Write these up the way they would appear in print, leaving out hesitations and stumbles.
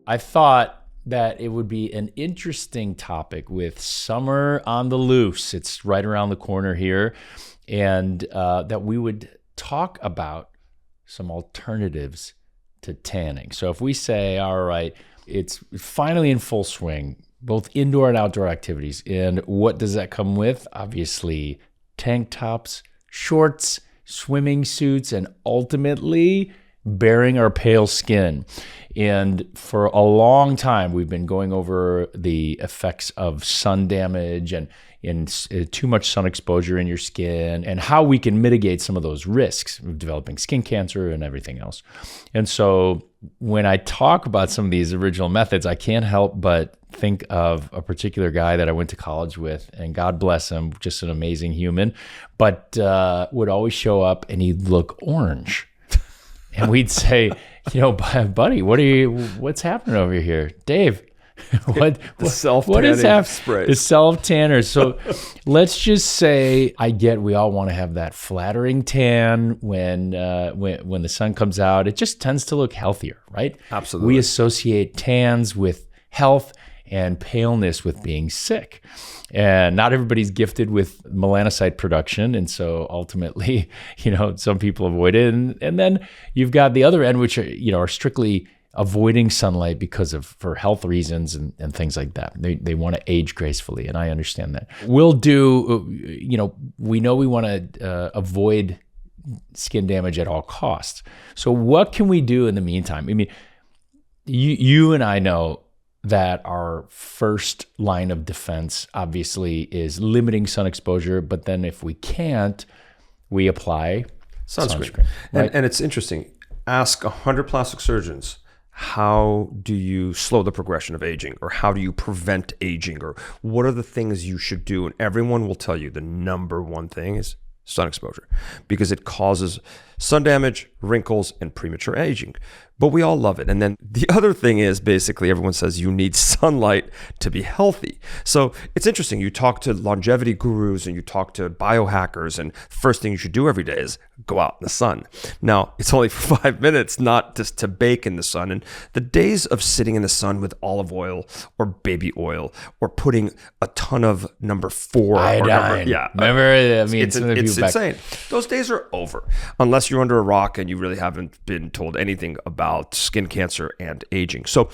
I thought that it would be an interesting topic with summer on the loose. It's right around the corner here. And that we would talk about some alternatives to tanning. So if we say, all right, it's finally in full swing, both indoor and outdoor activities. And what does that come with? Obviously, tank tops, shorts, swimming suits, and ultimately bearing our pale skin. And for a long time, we've been going over the effects of sun damage and too much sun exposure in your skin and how we can mitigate some of those risks of developing skin cancer and everything else. And so when I talk about some of these original methods, I can't help but think of a particular guy that I went to college with, and God bless him, just an amazing human, but would always show up and he'd look orange. And we'd say, buddy, what's happening over here? Dave, what is that spray? The self-tanner. So let's just say we all want to have that flattering tan when the sun comes out. It just tends to look healthier, right? Absolutely. We associate tans with health and paleness with being sick. And not everybody's gifted with melanocyte production. And so ultimately, some people avoid it. And then you've got the other end, which are strictly avoiding sunlight for health reasons and things like that. They want to age gracefully. And I understand that. We'll do, we know we want to avoid skin damage at all costs. So what can we do in the meantime? I mean, you and I know that our first line of defense obviously is limiting sun exposure, but then if we can't, we apply sunscreen. Right? And it's interesting. Ask 100 plastic surgeons, how do you slow the progression of aging, or how do you prevent aging, or what are the things you should do? And everyone will tell you the number one thing is sun exposure, because it causes sun damage, wrinkles, and premature aging. But we all love it. And then the other thing is, basically everyone says you need sunlight to be healthy. So it's interesting. You talk to longevity gurus and you talk to biohackers, and first thing you should do every day is go out in the sun. Now, it's only for 5 minutes, not just to bake in the sun. And the days of sitting in the sun with olive oil or baby oil or putting a ton of number 4 iodine. It's insane. Those days are over, unless you're under a rock and you really haven't been told anything about skin cancer and aging. So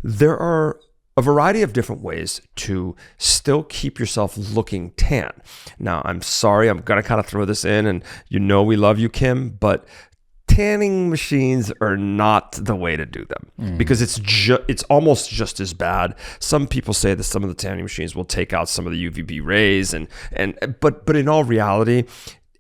there are a variety of different ways to still keep yourself looking tan. Now, I'm sorry, I'm going to kind of throw this in, and we love you, Kim, but tanning machines are not the way to do them, because it's almost just as bad. Some people say that some of the tanning machines will take out some of the UVB rays, but in all reality,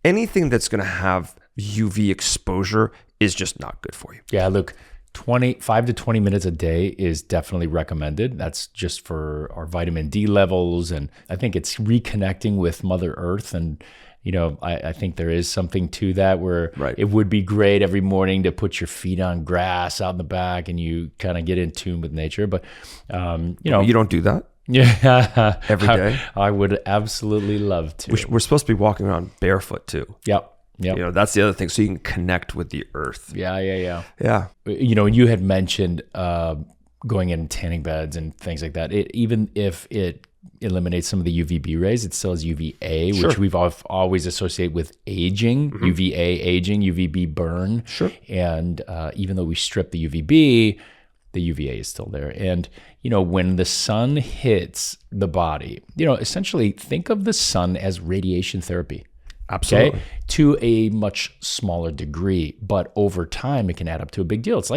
anything that's going to have UV exposure is just not good for you. Yeah, look, 5 to 20 minutes a day is definitely recommended. That's just for our vitamin D levels. And I think it's reconnecting with Mother Earth. And, I think there is something to that where It would be great every morning to put your feet on grass out in the back and you kind of get in tune with nature. But, You don't do that? Yeah. Every day? I would absolutely love to. We're supposed to be walking around barefoot too. Yep. Yep. That's the other thing. So you can connect with the earth. Yeah. Yeah. You had mentioned going in tanning beds and things like that. Even if it eliminates some of the UVB rays, it still has UVA, which we've always associated with aging, UVA aging, UVB burn. Sure. And even though we strip the UVB, the UVA is still there. And, when the sun hits the body, essentially think of the sun as radiation therapy. Absolutely. Okay? To a much smaller degree, but over time it can add up to a big deal. It's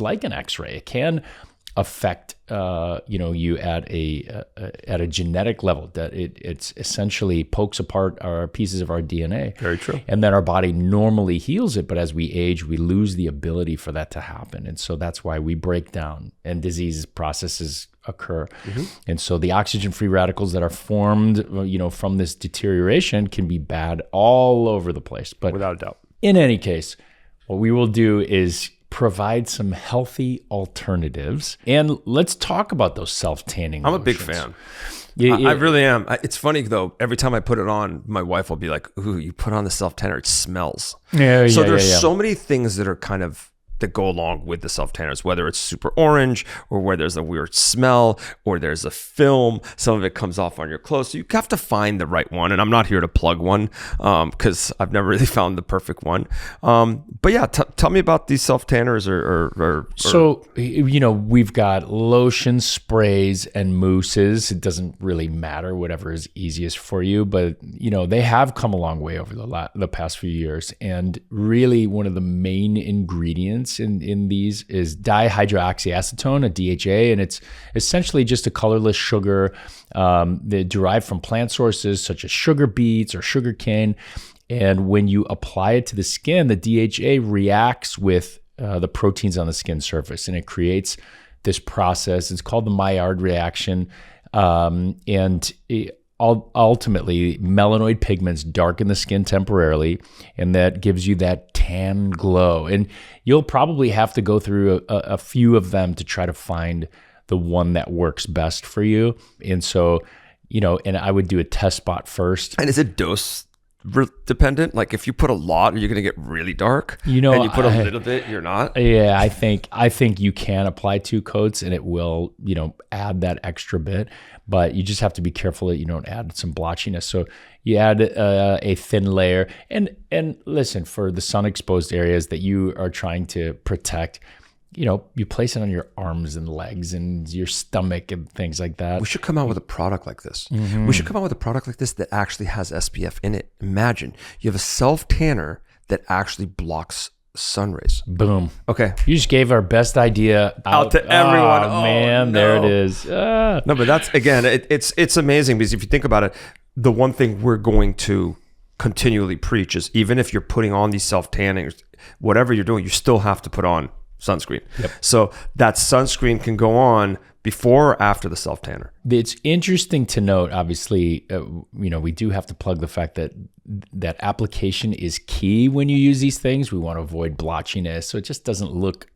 like an X-ray. It can affect you at a genetic level, that it's essentially pokes apart our pieces of our DNA. Very true. And then our body normally heals it, but as we age, we lose the ability for that to happen. And so that's why we break down and disease processes occur. And so the oxygen-free radicals that are formed, from this deterioration can be bad all over the place. But without a doubt. In any case, what we will do is provide some healthy alternatives. And let's talk about those self-tanning I'm lotions. a big fan. I really am. It's funny though, every time I put it on, my wife will be like, ooh, you put on the self-tanner, it smells. So there's so many things that are kind of that go along with the self tanners, whether it's super orange or where there's a weird smell or there's a film. Some of it comes off on your clothes. So you have to find the right one. And I'm not here to plug one because I've never really found the perfect one. But yeah, tell me about these self tanners So, we've got lotions, sprays, and mousses. It doesn't really matter, whatever is easiest for you. But, they have come a long way over the past few years. And really one of the main ingredients in these is dihydroxyacetone, a DHA, and it's essentially just a colorless sugar that derived from plant sources such as sugar beets or sugar cane. And when you apply it to the skin, the DHA reacts with the proteins on the skin surface, and it creates this process. It's called the Maillard reaction, ultimately, melanoid pigments darken the skin temporarily, and that gives you that tan glow. And you'll probably have to go through a few of them to try to find the one that works best for you. And so, and I would do a test spot first. And is it dose dependent? Like if you put a lot, you're going to get really dark. And you put a little bit, you're not. Yeah, I think you can apply 2 coats and it will, add that extra bit, but you just have to be careful that you don't add some blotchiness. So you add a thin layer, and listen, for the sun exposed areas that you are trying to protect, you place it on your arms and legs and your stomach and things like that. We should come out with a product like this. Mm-hmm. We should come out with a product like this that actually has SPF in it. Imagine you have a self tanner that actually blocks sun rays. Boom. Okay. You just gave our best idea out to everyone. Oh, man, no. There it is. No, but that's, again, it's amazing because if you think about it, the one thing we're going to continually preach is even if you're putting on these self tanners, whatever you're doing, you still have to put on sunscreen. Yep. So that sunscreen can go on before or after the self tanner. It's interesting to note, obviously, we do have to plug the fact that application is key when you use these things. We want to avoid blotchiness, so it just doesn't look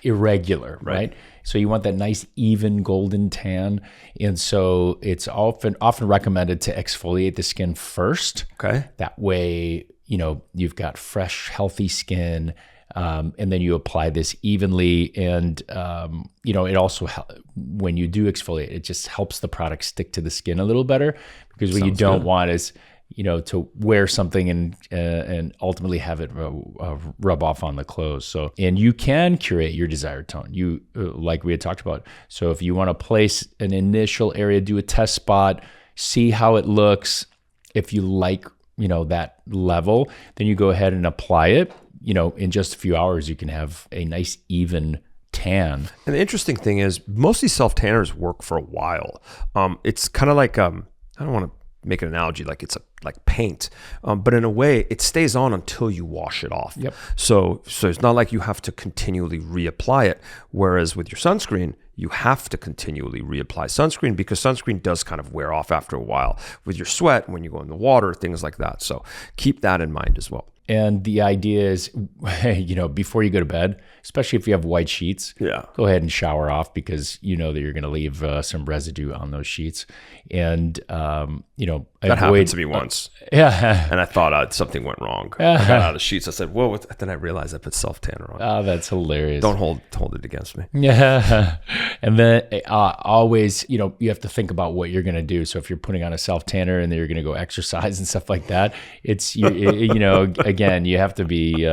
irregular, right? So you want that nice, even golden tan. And so it's often recommended to exfoliate the skin first. Okay. That way, you've got fresh, healthy skin. And then you apply this evenly, and it also when you do exfoliate, it just helps the product stick to the skin a little better, because what you don't want is to wear something and ultimately have it rub off on the clothes. So, and you can curate your desired tone. Like we had talked about. So if you want to place an initial area, do a test spot, see how it looks. If you like that level, then you go ahead and apply it. In just a few hours, you can have a nice, even tan. And the interesting thing is, most of these self tanners work for a while. It's kind of like, I don't want to make an analogy like it's like paint, but in a way, it stays on until you wash it off. Yep. So it's not like you have to continually reapply it. Whereas with your sunscreen, you have to continually reapply sunscreen, because sunscreen does kind of wear off after a while with your sweat, when you go in the water, things like that. So keep that in mind as well. And the idea is, before you go to bed, especially if you have white sheets, go ahead and shower off, because that you're going to leave some residue on those sheets. And, that happened to me once. And I thought something went wrong. I got out of the sheets. I said, whoa, then I realized I put self tanner on. Oh, that's hilarious. Don't hold it against me. Yeah. And then always, you have to think about what you're going to do. So if you're putting on a self tanner and then you're going to go exercise and stuff like that, it's, again, you have to be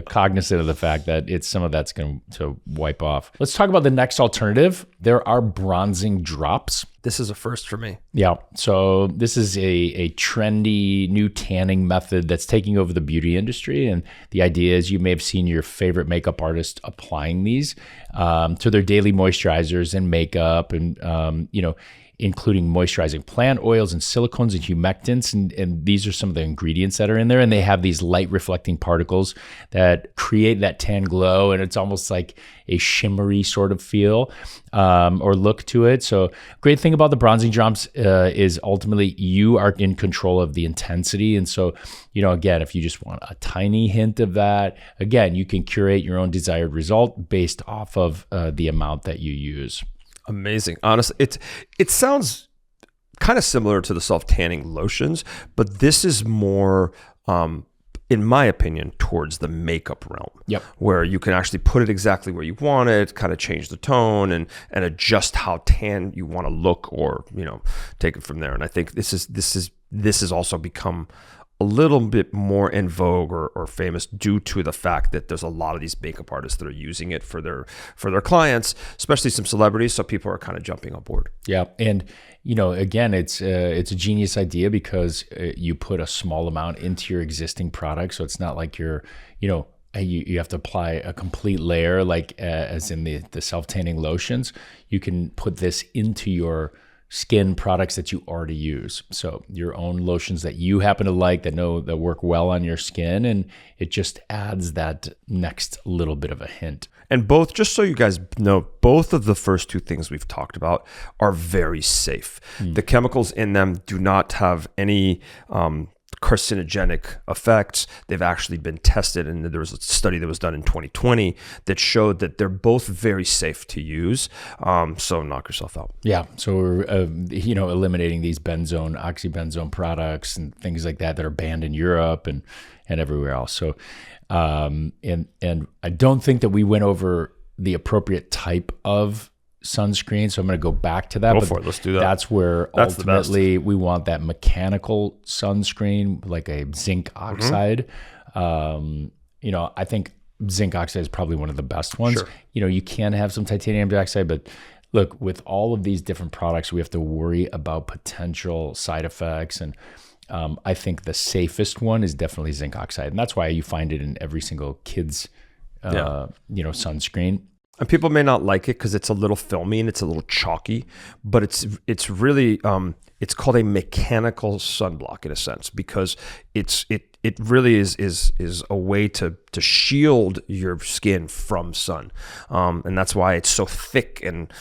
cognizant of the fact that some of that's going to wipe off. Let's talk about the next alternative. There are bronzing drops. This is a first for me. Yeah. So this is a trendy new tanning method that's taking over the beauty industry. And the idea is, you may have seen your favorite makeup artist applying these to their daily moisturizers and makeup, and including moisturizing plant oils and silicones and humectants. And these are some of the ingredients that are in there. And they have these light reflecting particles that create that tan glow. And it's almost like a shimmery sort of feel or look to it. So great thing about the bronzing drops is ultimately you are in control of the intensity. And so, again, if you just want a tiny hint of that, again, you can curate your own desired result based off of the amount that you use. Amazing. Honestly, it sounds kind of similar to the self tanning lotions, but this is more in my opinion, towards the makeup realm. Yep. Where you can actually put it exactly where you want it, kind of change the tone and adjust how tan you want to look, or, you know, take it from there. And I think this has also become a little bit more in vogue or famous due to the fact that there's a lot of these makeup artists that are using it for their clients, especially some celebrities. So people are kind of jumping on board. Yeah. And, you know, again, it's a genius idea because you put a small amount into your existing product. So it's not like you're, you know, you have to apply a complete layer, like as in the self-tanning lotions. You can put this into your skin products that you already use. So your own lotions that you happen to like, that work well on your skin, and it just adds that next little bit of a hint. And both, just so you guys know, both of the first two things we've talked about are very safe. The chemicals in them do not have any carcinogenic effects. They've actually been tested, and there was a study that was done in 2020 that showed that they're both very safe to use. So knock yourself out. Yeah. So we're you know, eliminating these oxybenzone products and things like that are banned in Europe and everywhere else. So and I don't think that we went over the appropriate type of sunscreen, so I'm going to go back to that. Go for it. Let's do that. That's where ultimately we want that mechanical sunscreen, like a zinc oxide. You know, I think zinc oxide is probably one of the best ones. Sure. You know, you can have some titanium dioxide, but look, with all of these different products, we have to worry about potential side effects. And I think the safest one is definitely zinc oxide. And that's why you find it in every single kid's, you know, sunscreen. And people may not like it because it's a little filmy and it's a little chalky, but it's really it's called a mechanical sunblock in a sense, because it really is a way to shield your skin from sun, and that's why it's so thick. And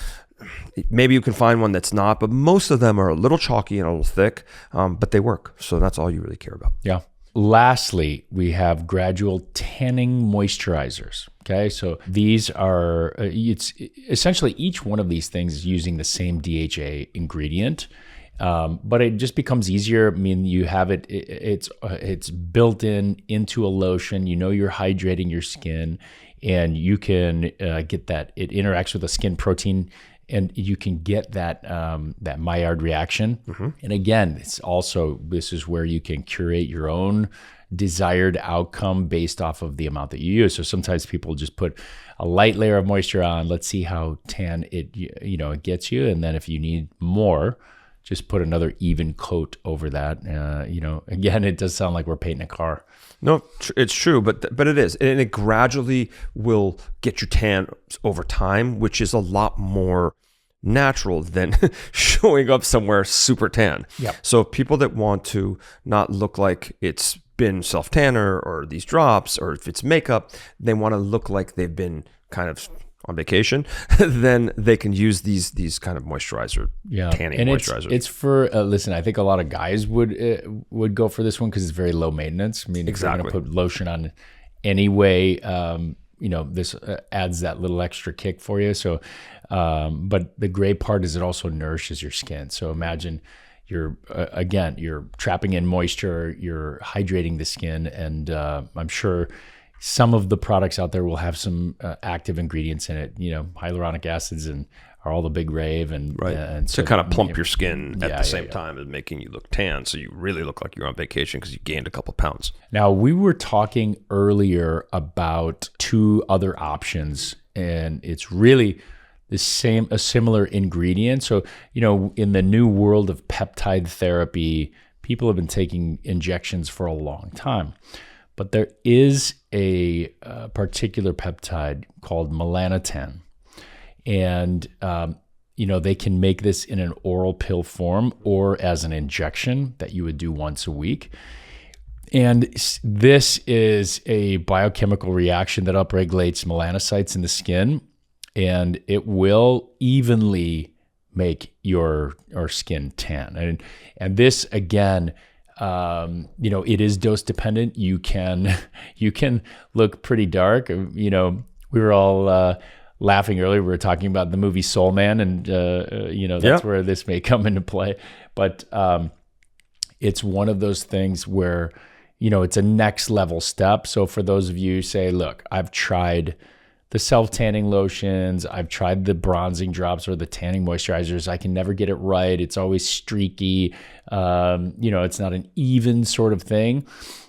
maybe you can find one that's not, but most of them are a little chalky and a little thick, but they work. So that's all you really care about. Yeah. Lastly, we have gradual tanning moisturizers. Okay, so these are, it's essentially each one of these things is using the same DHA ingredient, but it just becomes easier. I mean, you have it's built into a lotion. You know, you're hydrating your skin, and you can get that. It interacts with the skin protein, and you can get that Maillard reaction. And again, this is where you can curate your own desired outcome based off of the amount that you use. So sometimes people just put a light layer of moisture on. Let's see how tan it gets you, and then if you need more, just put another even coat over that. You know, again, it does sound like we're painting a car. No, it's true, but it is, and it gradually will get your tan over time, which is a lot more natural than showing up somewhere super tan. Yep. So people that want to not look like it's been self-tanner or these drops, or if it's makeup, they want to look like they've been kind of on vacation, then they can use these kind of tanning moisturizers. It's for listen, I think a lot of guys would go for this one because it's very low maintenance. I mean, exactly. If you're going to put lotion on anyway, you know, this adds that little extra kick for you. So, but the great part is it also nourishes your skin. So imagine you're trapping in moisture, you're hydrating the skin, and I'm sure some of the products out there will have some active ingredients in it. You know, hyaluronic acids and are all the big rave, and right. And so, to kind of plump your skin at the same time as making you look tan, so you really look like you're on vacation because you gained a couple pounds. Now, we were talking earlier about two other options, and it's really a similar ingredient. So, you know, in the new world of peptide therapy, people have been taking injections for a long time. But there is a particular peptide called Melanotan. And, you know, they can make this in an oral pill form or as an injection that you would do once a week. And this is a biochemical reaction that upregulates melanocytes in the skin, and it will evenly make your skin tan. And this, again, you know, it is dose dependent. You can look pretty dark. You know, we were all laughing earlier. We were talking about the movie Soul Man, and you know, that's where this may come into play. But it's one of those things where it's a next level step. So for those of you who say, look, I've tried the self-tanning lotions, I've tried the bronzing drops or the tanning moisturizers, I can never get it right. It's always streaky. It's not an even sort of thing.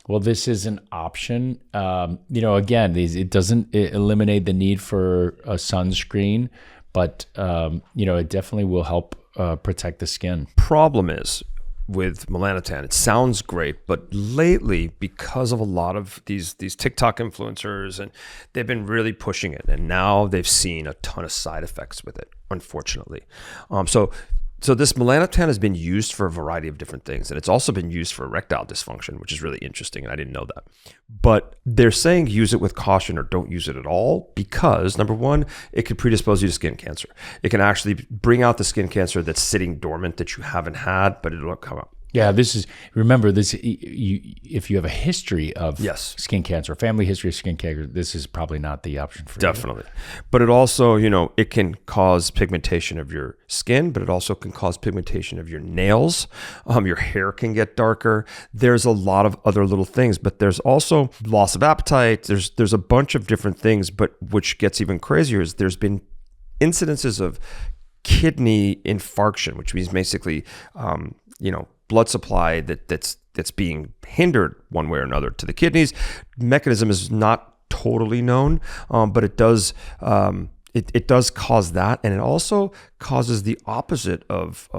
Well, this is an option. Again, it doesn't eliminate the need for a sunscreen, but it definitely will help protect the skin. Problem is with Melanotan, it sounds great, but lately, because of a lot of these TikTok influencers, and they've been really pushing it, and now they've seen a ton of side effects with it, unfortunately. So this Melanotan has been used for a variety of different things, and it's also been used for erectile dysfunction, which is really interesting, and I didn't know that. But they're saying use it with caution or don't use it at all because, number one, it could predispose you to skin cancer. It can actually bring out the skin cancer that's sitting dormant that you haven't had, but it'll come up. Yeah, remember this, if you have a history of skin cancer, family history of skin cancer, this is probably not the option for you. Definitely. But it also, it can cause pigmentation of your skin, but it also can cause pigmentation of your nails. Your hair can get darker. There's a lot of other little things, but there's also loss of appetite. There's a bunch of different things, but which gets even crazier is there's been incidences of kidney infarction, which means basically, blood supply that's being hindered one way or another to the kidneys. Mechanism is not totally known, but it does it does cause that, and it also causes the opposite of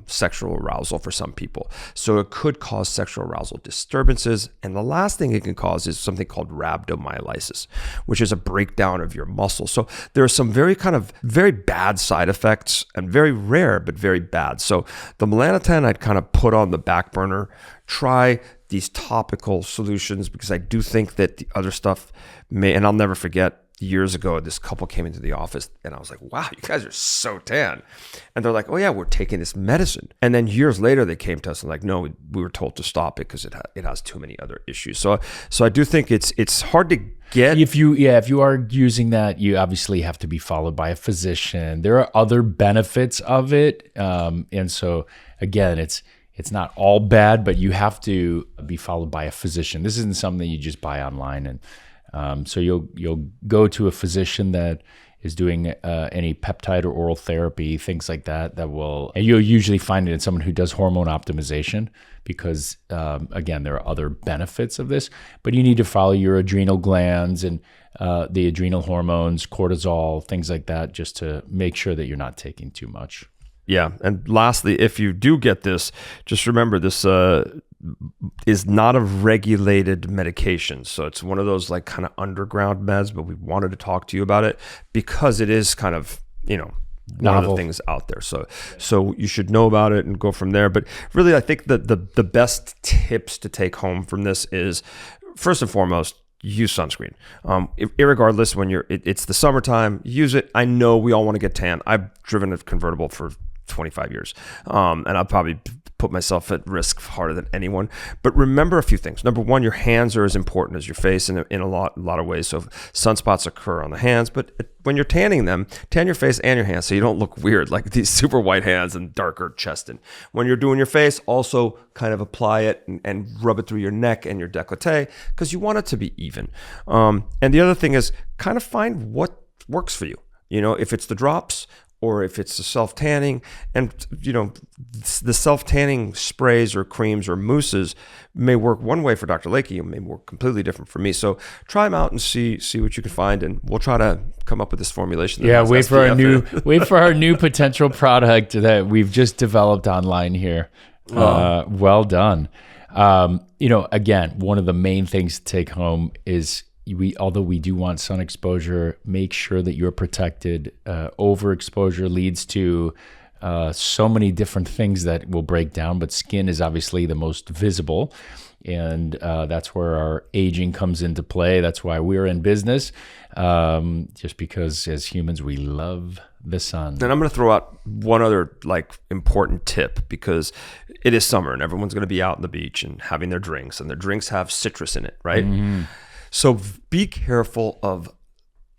sexual arousal for some people. So it could cause sexual arousal disturbances, and the last thing it can cause is something called rhabdomyolysis, which is a breakdown of your muscle. So there are some very bad side effects, and very rare but very bad. So the Melanotan I'd kind of put on the back burner. Try these topical solutions because I do think that the other stuff may, and I'll never forget, years ago, this couple came into the office and I was like, wow, you guys are so tan. And they're like, oh yeah, we're taking this medicine. And then years later, they came to us and like, no, we were told to stop it because it has too many other issues. So I do think it's hard to get. If you are using that, you obviously have to be followed by a physician. There are other benefits of it. And so again, it's not all bad, but you have to be followed by a physician. This isn't something that you just buy online. And so you'll go to a physician that is doing any peptide or oral therapy, things like that. And you'll usually find it in someone who does hormone optimization because, again, there are other benefits of this. But you need to follow your adrenal glands and the adrenal hormones, cortisol, things like that, just to make sure that you're not taking too much. Yeah. And lastly, if you do get this, just remember this is not a regulated medication. So it's one of those like kind of underground meds, but we wanted to talk to you about it because it is kind of, one of the things out there. So you should know about it and go from there. But really, I think that the best tips to take home from this is, first and foremost, use sunscreen. Irregardless, when it's the summertime, use it. I know we all want to get tan. I've driven a convertible for 25 years. And I'll probably put myself at risk harder than anyone. But remember a few things. Number one, your hands are as important as your face in a lot of ways. So sunspots occur on the hands, but when you're tanning them, tan your face and your hands so you don't look weird, like these super white hands and darker chest. And when you're doing your face, also kind of apply it and rub it through your neck and your décolleté because you want it to be even. And the other thing is kind of find what works for you. If it's the drops, or if it's the self-tanning, and the self-tanning sprays or creams or mousses may work one way for Dr. Layke and may work completely different for me. So try them out and see what you can find, and we'll try to come up with this formulation. Wait for our new potential product that we've just developed online here. Well done. Again, one of the main things to take home is although we do want sun exposure, make sure that you're protected. Overexposure leads to so many different things that will break down, but skin is obviously the most visible. And that's where our aging comes into play. That's why we're in business, just because as humans, we love the sun. And I'm going to throw out one other important tip because it is summer and everyone's going to be out on the beach and having their drinks, and their drinks have citrus in it, right? Mm-hmm. So be careful of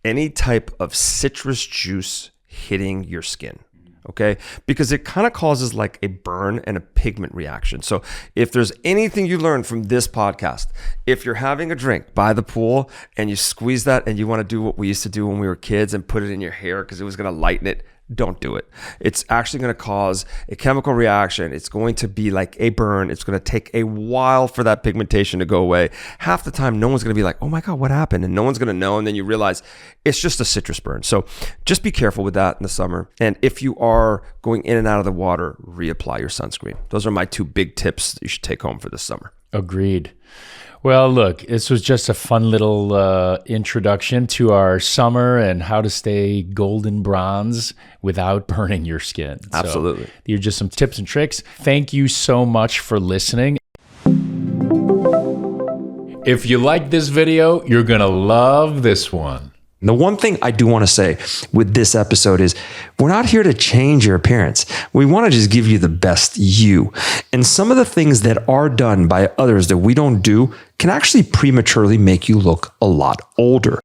any type of citrus juice hitting your skin. okay? Because it kind of causes like a burn and a pigment reaction. So if there's anything you learned from this podcast, if you're having a drink by the pool and you squeeze that and you want to do what we used to do when we were kids and put it in your hair because it was going to lighten it, don't do it. It's actually going to cause a chemical reaction. It's going to be like a burn. It's going to take a while for that pigmentation to go away. Half the time, no one's going to be like, oh my God, what happened? And no one's going to know. And then you realize it's just a citrus burn. So just be careful with that in the summer. And if you are going in and out of the water, reapply your sunscreen. Those are my 2 big tips that you should take home for this summer. Agreed. Well, look, this was just a fun little introduction to our summer and how to stay golden bronze without burning your skin. Absolutely. So these are just some tips and tricks. Thank you so much for listening. If you like this video, you're going to love this one. The one thing I do want to say with this episode is we're not here to change your appearance. We want to just give you the best you. And some of the things that are done by others that we don't do can actually prematurely make you look a lot older.